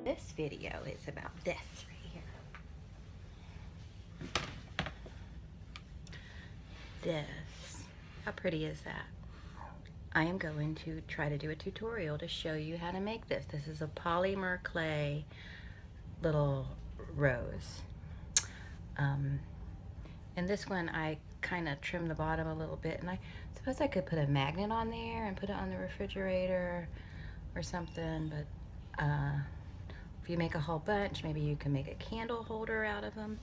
this video is about this right here. This, how pretty is that? I am going to try to do a tutorial to show you how to make this. This is a polymer clay little rose. And this one I kind of trimmed the bottom a little bit, and I suppose I could put a magnet on there and put it on the refrigerator or something, but if you make a whole bunch, maybe you can make a candle holder out of them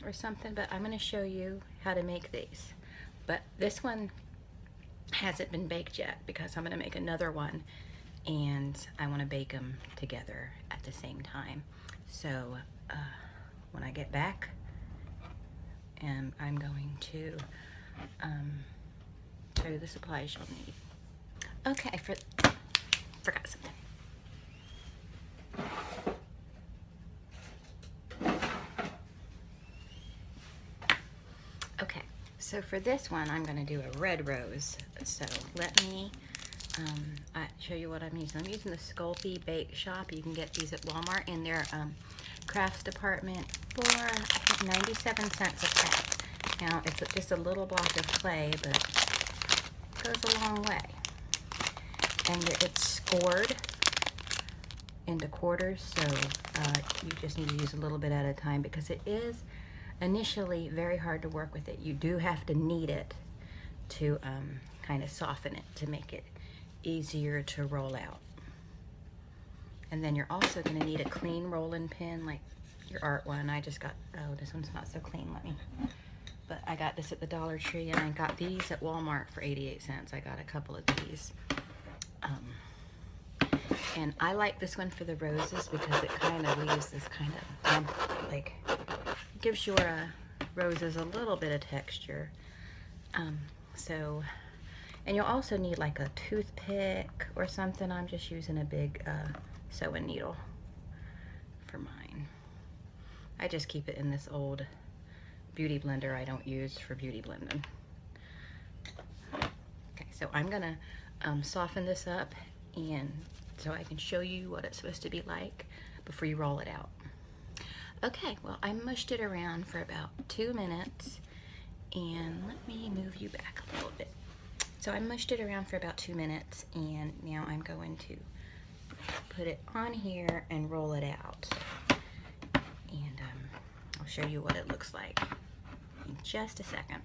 or something. But I'm going to show you how to make these. But this one hasn't been baked yet because I'm going to make another one, and I want to bake them together at the same time. So when I get back, and I'm going to show you the supplies you'll need. Okay, forgot something. Okay, so for this one, I'm going to do a red rose. So let me show you what I'm using. I'm using the Sculpey Bake Shop. You can get these at Walmart in their crafts department for, I think, 97 cents a pack. Now, it's just a little block of clay, but it goes a long way. And it's scored into quarters, so you just need to use a little bit at a time because it is initially very hard to work with it. You do have to knead it to kind of soften it to make it easier to roll out. And then you're also going to need a clean rolling pin like your art one. I just got, oh, this one's not so clean, but I got this at the Dollar Tree, and I got these at Walmart for 88 cents. I got a couple of these. And I like this one for the roses because it kind of leaves this kind of, like, gives your roses a little bit of texture. And you'll also need like a toothpick or something. I'm just using a big sewing needle for mine. I just keep it in this old beauty blender I don't use for beauty blending. Okay, so I'm gonna soften this up, and so I can show you what it's supposed to be like before you roll it out. Okay, well, I mushed it around for about 2 minutes, and let me move you back a little bit. So I mushed it around for about 2 minutes, and now I'm going to put it on here and roll it out. And I'll show you what it looks like in just a second.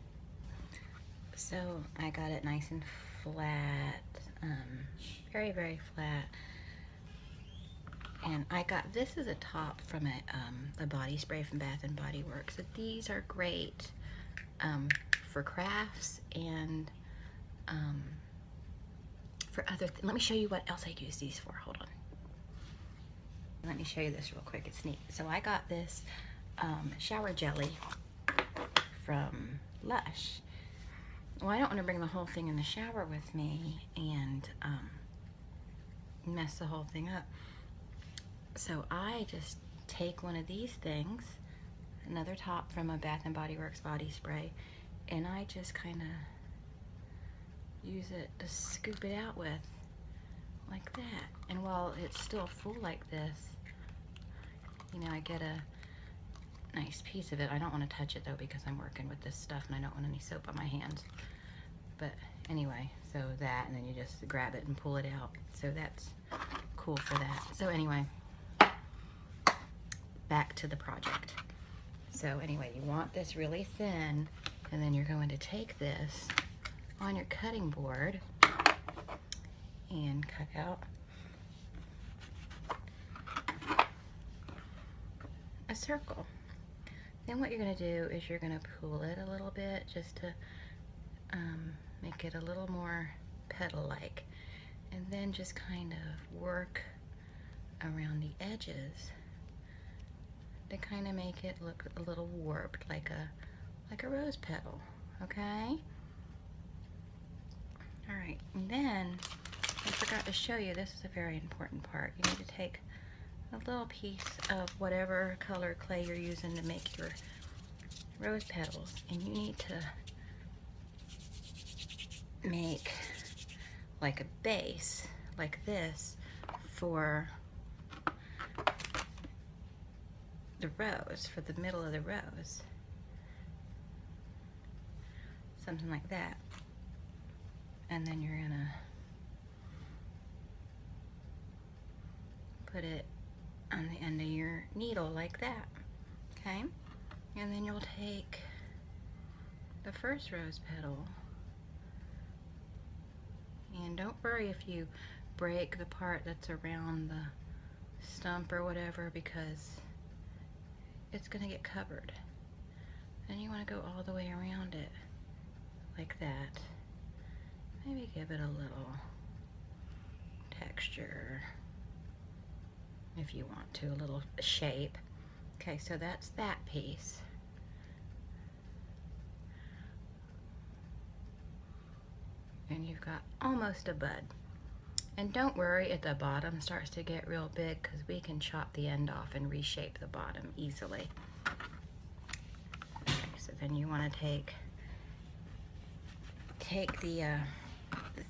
So I got it nice and flat, very, very flat. And I got, this is a top from a body spray from Bath and Body Works. So these are great for crafts and for other let me show you what else I use these for. Hold on. Let me show you this real quick. It's neat. So I got this shower jelly from Lush. Well, I don't want to bring the whole thing in the shower with me and mess the whole thing up. So I just take one of these things, another top from a Bath and Body Works body spray, and I just kind of use it to scoop it out with, like that. And while it's still full like this, you know, I get a nice piece of it. I don't want to touch it though because I'm working with this stuff and I don't want any soap on my hands. But anyway, so that, and then you just grab it and pull it out. So that's cool for that. So anyway, back to the project. So anyway, you want this really thin, and then you're going to take this on your cutting board and cut out a circle. Then what you're going to do is you're going to pull it a little bit just to make it a little more petal-like, and then just kind of work around the edges to kind of make it look a little warped, like a rose petal. Okay? All right, and then I forgot to show you, this is a very important part. You need to take a little piece of whatever color clay you're using to make your rose petals, and you need to make like a base like this for the rose, for the middle of the rose. Something like that. And then you're gonna put it on the end of your needle like that, okay? And then you'll take the first rose petal, and don't worry if you break the part that's around the stump or whatever, because it's gonna get covered. Then you wanna go all the way around it like that. Maybe give it a little texture if you want to, a little shape. Okay, so that's that piece. And you've got almost a bud. And don't worry if the bottom starts to get real big, because we can chop the end off and reshape the bottom easily. Okay, so then you want to take the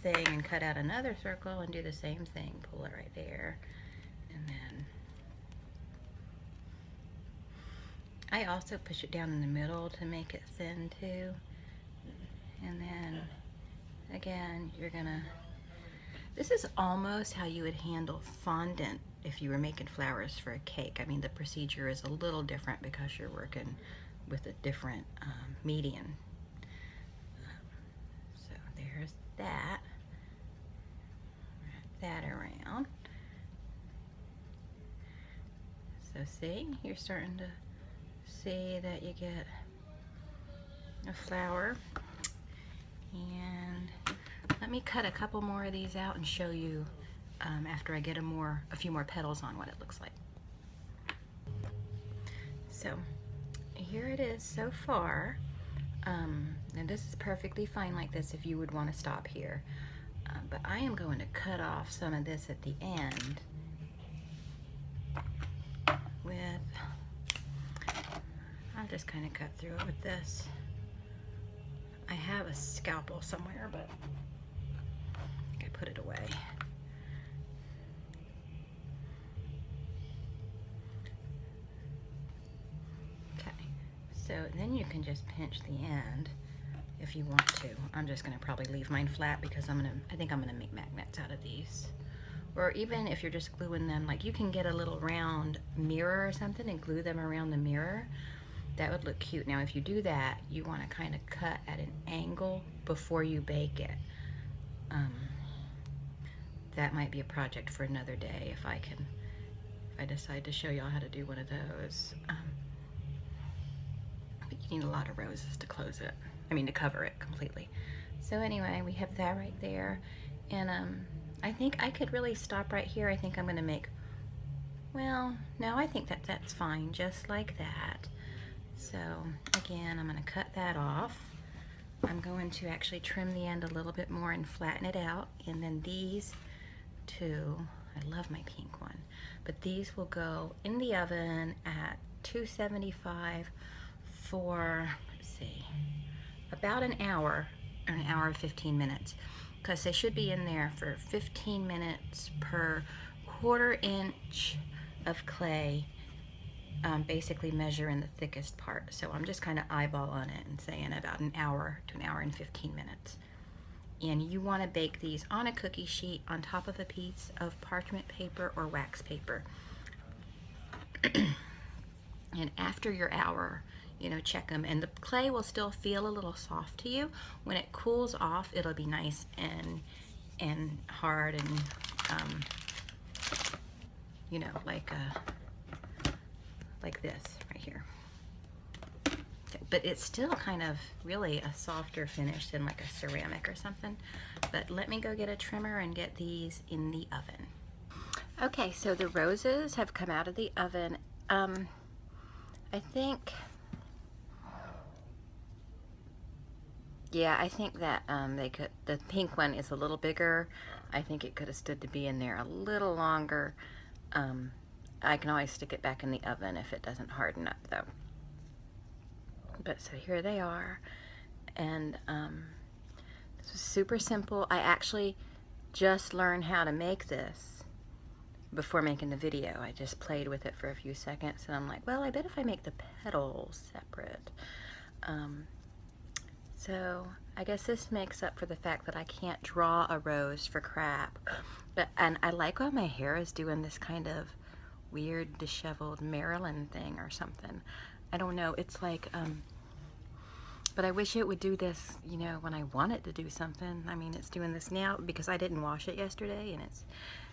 thing and cut out another circle and do the same thing. Pull it right there. And then I also push it down in the middle to make it thin too. And then again, you're gonna, this is almost how you would handle fondant if you were making flowers for a cake. I mean, the procedure is a little different because you're working with a different medium. So there's that. Wrap that around. So see, you're starting to see that you get a flower. And let me cut a couple more of these out and show you after I get a few more petals on what it looks like. So here it is so far. And this is perfectly fine like this if you would want to stop here. But I am going to cut off some of this at the end with, I'll just kind of cut through it with this. I have a scalpel somewhere, but I put it away. Okay, so then you can just pinch the end if you want to. I'm just gonna probably leave mine flat because I think I'm gonna make magnets out of these. Or even if you're just gluing them, like you can get a little round mirror or something and glue them around the mirror. That would look cute. Now if you do that, you want to kind of cut at an angle before you bake it. That might be a project for another day if I decide to show y'all how to do one of those. But you need a lot of roses to close it. I mean, to cover it completely. So anyway, we have that right there. And I think I could really stop right here. I think I'm gonna make, well, no, I think that's fine, just like that. So again, I'm gonna cut that off. I'm going to actually trim the end a little bit more and flatten it out. And then these two, I love my pink one, but these will go in the oven at 275 for, let's see, about an hour, or an hour and 15 minutes, because they should be in there for 15 minutes per 1/4 inch of clay. Basically measuring the thickest part. So I'm just kind of eyeballing it and saying about an hour to an hour and 15 minutes. And you want to bake these on a cookie sheet on top of a piece of parchment paper or wax paper. And after your hour, you know, check them. And the clay will still feel a little soft to you. When it cools off, it'll be nice and hard and, you know, like this right here. Okay, but it's still kind of really a softer finish than like a ceramic or something. But let me go get a trimmer and get these in the oven. Okay, so the roses have come out of the oven. I think, yeah, I think that the pink one is a little bigger. I think it could have stood to be in there a little longer. I can always stick it back in the oven if it doesn't harden up though. But so here they are. And this was super simple. I actually just learned how to make this before making the video. I just played with it for a few seconds, and I'm like, well, I bet if I make the petals separate. So I guess this makes up for the fact that I can't draw a rose for crap. And I like how my hair is doing this kind of weird disheveled Maryland thing or something. I don't know. It's like, but I wish it would do this, you know, when I want it to do something. I mean, it's doing this now because I didn't wash it yesterday, and it's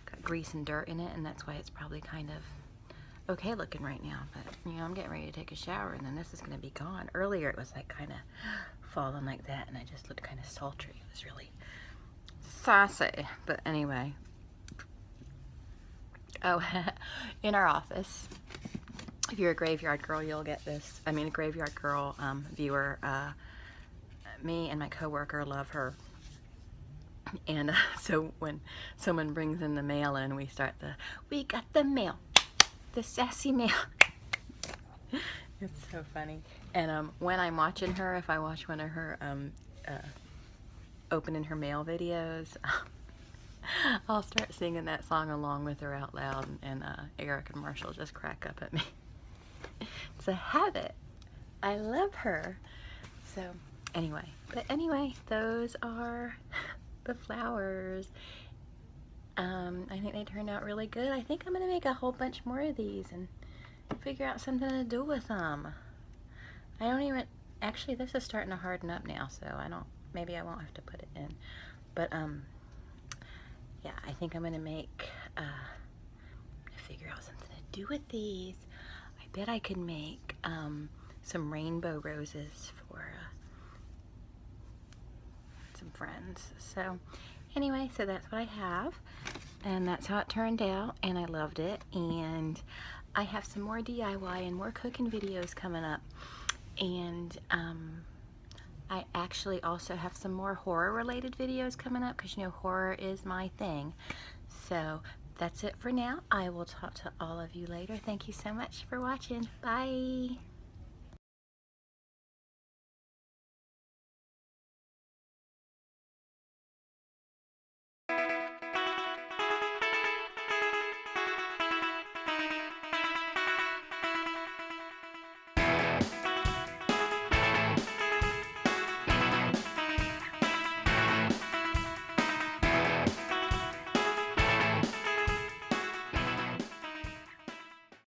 got grease and dirt in it, and that's why it's probably kind of okay looking right now. But, you know, I'm getting ready to take a shower, and then this is going to be gone. Earlier, it was like kind of falling like that, and I just looked kind of sultry. It was really saucy. But anyway. Oh, in our office, if you're a graveyard girl, you'll get this. I mean, a graveyard girl viewer. Me and my coworker love her. And so when someone brings in the mail in, we start we got the mail, the sassy mail. It's so funny. And when I'm watching her, if I watch one of her opening her mail videos, I'll start singing that song along with her out loud, and Eric and Marshall just crack up at me. It's a habit. I love her. So anyway, those are the flowers. I think they turned out really good. I think I'm gonna make a whole bunch more of these and figure out something to do with them. I don't even, actually this is starting to harden up now, so maybe I won't have to put it in. But yeah, I think I'm gonna figure out something to do with these. I bet I could make some rainbow roses for some friends. So anyway, so that's what I have, and that's how it turned out, and I loved it. And I have some more DIY and more cooking videos coming up, and I actually also have some more horror related videos coming up, because you know horror is my thing. So that's it for now. I will talk to all of you later. Thank you so much for watching. Bye.